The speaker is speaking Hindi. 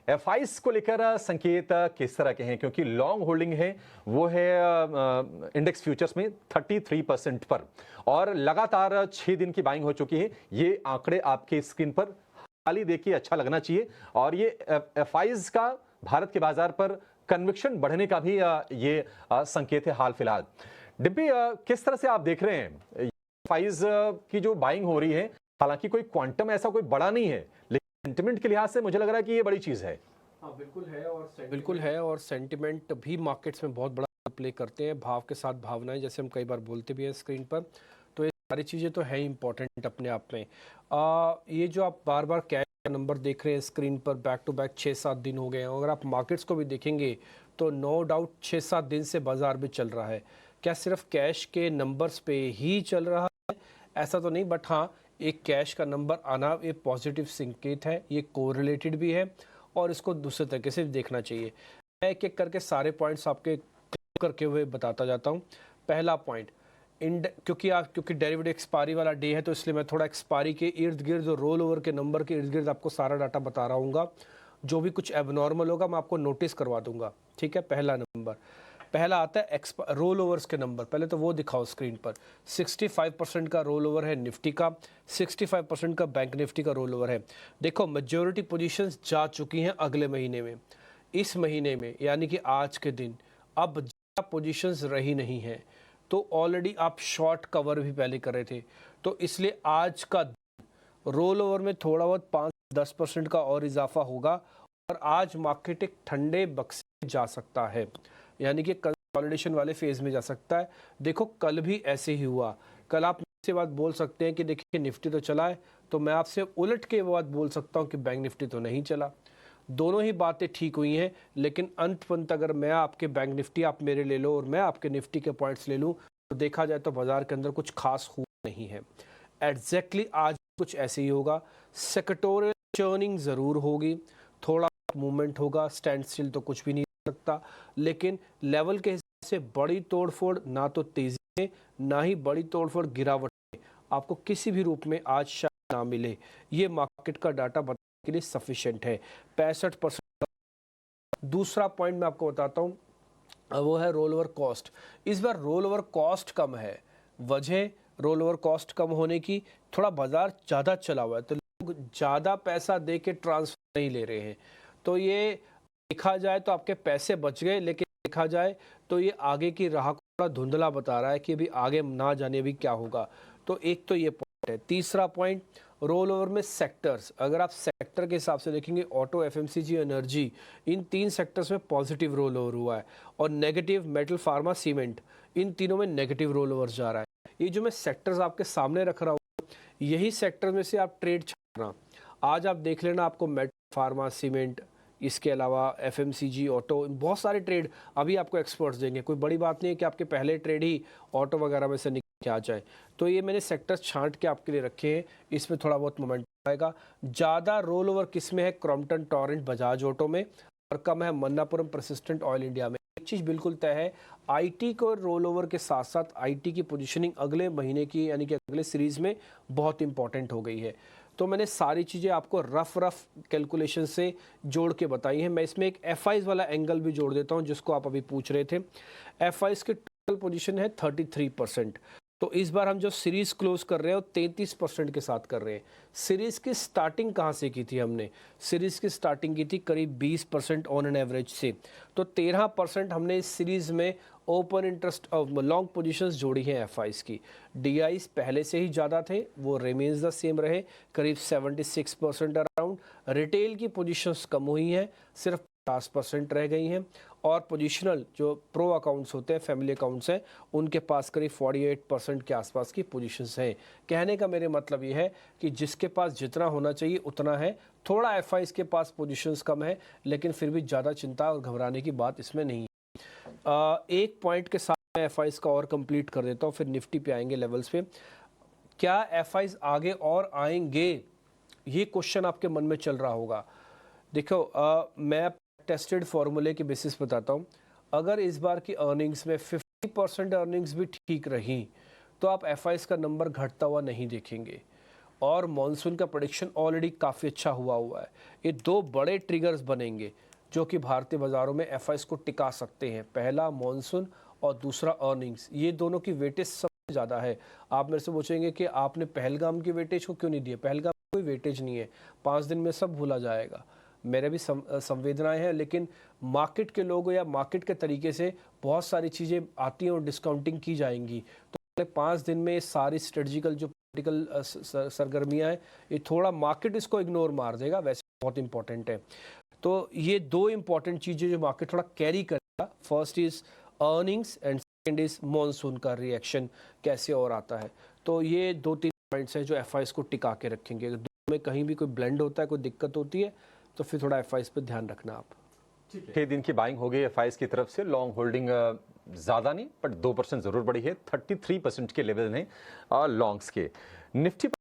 एफआईज को लेकर संकेत किस तरह के हैं, क्योंकि लॉन्ग होल्डिंग है वो है इंडेक्स फ्यूचर्स में 33% पर और लगातार 6 दिन की बाइंग हो चुकी है। ये आंकड़े आपके स्क्रीन पर खाली देखिए, अच्छा लगना चाहिए। और ये एफआईज का भारत के बाजार पर कन्विक्शन बढ़ने का भी ये संकेत है हाल फिलहाल। डिम्पी, किस तरह से आप देख रहे हैं एफआईज की जो बाइंग हो रही है? हालांकि कोई क्वांटम ऐसा कोई बड़ा नहीं है, लेकिन सेंटिमेंट के लिहाज से मुझे लग रहा है कि ये बड़ी चीज है। हाँ बिल्कुल है और सेंटिमेंट भी मार्केट्स में बहुत बड़ा प्ले करते हैं। भाव के साथ भावनाएं, जैसे हम कई बार बोलते भी हैं स्क्रीन पर, तो ये सारी चीज़ें तो है इंपॉर्टेंट अपने आप में। ये जो आप बार बार कैश का नंबर देख रहे हैं स्क्रीन पर, बैक टू बैक 6-7 दिन हो गए हैं। अगर आप मार्केट्स को भी देखेंगे तो नो डाउट 6-7 दिन से बाजार भी चल रहा है। क्या सिर्फ कैश के नंबर्स पे ही चल रहा है? ऐसा तो नहीं, बट हाँ, एक कैश का नंबर आना ये पॉजिटिव संकेत है, ये कोरिलेटेड भी है और इसको दूसरे तरीके से देखना चाहिए। मैं एक एक करके सारे पॉइंट्स आपके करके हुए बताता जाता हूँ। पहला पॉइंट, क्योंकि डेरिवेटिव एक्सपायरी वाला डे है, तो इसलिए मैं थोड़ा एक्सपायरी के इर्द गिर्द और रोल ओवर के नंबर के इर्द गिर्द आपको सारा डाटा बता रहा हूँ। जो भी कुछ एबनॉर्मल होगा मैं आपको नोटिस करवा दूंगा, ठीक है। पहला आता है रोल ओवर्स के नंबर। पहले तो वो दिखाओ स्क्रीन पर। 65% का रोल ओवर है निफ्टी का, 65% का बैंक निफ्टी का रोल ओवर है। देखो, मेजॉरिटी पोजीशंस जा चुकी हैं अगले महीने में। इस महीने में यानी कि आज के दिन अब ज़्यादा पोजीशंस रही नहीं है, तो ऑलरेडी आप शॉर्ट कवर भी पहले कर रहे थे, तो इसलिए आज का रोल ओवर में थोड़ा बहुत 5-10% का और इजाफा होगा और आज मार्केट एक ठंडे बक्से जा सकता है, यानी कि कंसोलिडेशन वाले फेज में जा सकता है। देखो, कल भी ऐसे ही हुआ। कल आप से बात बोल सकते हैं कि देखिए निफ्टी तो चला है, तो मैं आपसे उलट के बात बोल सकता हूं कि बैंक निफ्टी तो नहीं चला। दोनों ही बातें ठीक हुई हैं, लेकिन अंत अगर मैं आपके बैंक निफ्टी आप मेरे ले लो और मैं आपके निफ्टी के पॉइंट्स ले लूं, तो देखा जाए तो बाजार के अंदर कुछ खास हुआ नहीं है। एग्जैक्टली आज कुछ ऐसे ही होगा। सेक्टोरियल चर्निंग ज़रूर होगी, थोड़ा मूवमेंट होगा, स्टैंड स्टिल तो कुछ भी नहीं सकता, लेकिन लेवल के हिसाब से बड़ी तोड़फोड़ ना तो तेजी में, ना ही बड़ी तोड़फोड़ गिरावट में आपको किसी भी रूप में आज शायद ना मिले। ये मार्केट का डाटा बताने के लिए सफिशिएंट है। 65%। दूसरा पॉइंट मैं आपको बताता हूँ, वो है रोल ओवर कॉस्ट। इस बार रोल ओवर कॉस्ट कम है। वजह रोल ओवर कॉस्ट कम होने की, थोड़ा बाजार ज़्यादा चला हुआ है, तो लोग ज़्यादा पैसा दे के ट्रांसफर नहीं ले रहे हैं। तो ये देखा जाए तो आपके पैसे बच गए, लेकिन देखा जाए तो ये आगे की राह को थोड़ा धुंधला बता रहा है कि अभी आगे ना जाने भी क्या होगा। तो एक तो ये पॉइंट है। तीसरा पॉइंट, रोल ओवर में सेक्टर्स। अगर आप सेक्टर के हिसाब से देखेंगे, ऑटो, एफएमसीजी, एनर्जी, इन 3 सेक्टर्स में पॉजिटिव रोल ओवर हुआ है और नेगेटिव मेटल, फार्मा, सीमेंट, इन तीनों में नेगेटिव रोल ओवर जा रहा है। ये जो मैं सेक्टर्स आपके सामने रख रहा हूँ, यही सेक्टर में से आप ट्रेड छाड़ना। आज आप देख लेना, आपको मेटल, फार्मा, सीमेंट, इसके अलावा एफएमसीजी, ऑटो, बहुत सारे ट्रेड अभी आपको एक्सपर्ट्स देंगे। कोई बड़ी बात नहीं है कि आपके पहले ट्रेड ही ऑटो वगैरह में से निकल के आ जाए। तो ये मैंने सेक्टर्स छांट के आपके लिए रखे हैं, इसमें थोड़ा बहुत मोमेंटम आएगा। ज़्यादा रोल ओवर किस में है? क्रॉम्पटन, टॉरेंट, बजाज ऑटो में, और कम है मन्नापुरम, परसिस्टेंट, ऑयल इंडिया में। एक चीज़ बिल्कुल तय है, आईटी को रोल ओवर के साथ साथ आईटी की पोजीशनिंग अगले महीने की, यानी कि अगले सीरीज़ में बहुत इंपॉर्टेंट हो गई है। तो मैंने सारी चीज़ें आपको रफ कैलकुलेशन से जोड़ के बताई हैं। मैं इसमें एक एफआईज वाला एंगल भी जोड़ देता हूं, जिसको आप अभी पूछ रहे थे। एफआईज की टोटल पोजीशन है 33%। तो इस बार हम जो सीरीज क्लोज कर रहे हैं वो 33% के साथ कर रहे हैं। सीरीज की स्टार्टिंग कहाँ से की थी हमने? सीरीज की स्टार्टिंग की थी करीब 20% ऑन एन एवरेज से। तो 13% हमने इस सीरीज में ओपन इंटरेस्ट लॉन्ग पोजीशंस जोड़ी हैं एफआईज की। डीआईज पहले से ही ज़्यादा थे, वो रिमेन्स द सेम रहे, करीब 76% अराउंड। रिटेल की पोजीशंस कम हुई हैं, सिर्फ 50% रह गई हैं। और पोजीशनल जो प्रो अकाउंट्स होते हैं, फैमिली अकाउंट्स हैं, उनके पास करीब 48% के आसपास की पोजीशंस हैं। कहने का मेरे मतलब ये है कि जिसके पास जितना होना चाहिए उतना है। थोड़ा एफआईज के पास पोजीशंस कम है, लेकिन फिर भी ज़्यादा चिंता और घबराने की बात इसमें नहीं है। एक पॉइंट के साथ मैं एफआईज का और कंप्लीट कर देता हूँ, फिर निफ्टी पे आएंगे लेवल्स पे। क्या एफआईज आगे और आएंगे, ये क्वेश्चन आपके मन में चल रहा होगा। देखो, मैं टेस्टेड फॉर्मूले के बेसिस बताता हूँ। अगर इस बार की अर्निंग्स में 50% अर्निंग्स भी ठीक रही, तो आप एफआईज का नंबर घटता हुआ नहीं देखेंगे। और मॉनसून का प्रेडिक्शन ऑलरेडी काफ़ी अच्छा हुआ है। ये दो बड़े ट्रिगर्स बनेंगे जो कि भारतीय बाज़ारों में एफआईएस को टिका सकते हैं। पहला मॉनसून और दूसरा अर्निंग्स, ये दोनों की वेटेज सबसे ज़्यादा है। आप मेरे से पूछेंगे कि आपने पहलगाम की वेटेज को क्यों नहीं दिया? पहलगाम कोई वेटेज नहीं है, 5 दिन में सब भूला जाएगा। मेरे भी संवेदनाएं हैं, लेकिन मार्केट के लोगों या मार्केट के तरीके से बहुत सारी चीज़ें आती हैं और डिस्काउंटिंग की जाएंगी। तो अगले 5 दिन में सारी स्ट्रेटजिकल जो पॉलिटिकल सरगर्मियाँ हैं, ये थोड़ा मार्केट इसको इग्नोर मार देगा, वैसे बहुत इंपॉर्टेंट है। तो ये दो इंपॉर्टेंट चीज़ें जो मार्केट थोड़ा कैरी करेगा, first is earnings and second is monsoon का रिएक्शन कैसे और आता है। तो ये 2-3 पॉइंट्स हैं जो एफआईएस को टिका के रखेंगे। अगर दो में कहीं भी कोई ब्लेंड होता है, कोई दिक्कत होती है, तो फिर थोड़ा एफआईएस पे ध्यान रखना आप। 6 दिन की बाइंग हो गई एफआईएस की तरफ से। लॉन्ग होल्डिंग ज़्यादा नहीं, बट 2% ज़रूर बढ़ी है। 33% के लेवल हैं लॉन्ग्स के। निफ्टी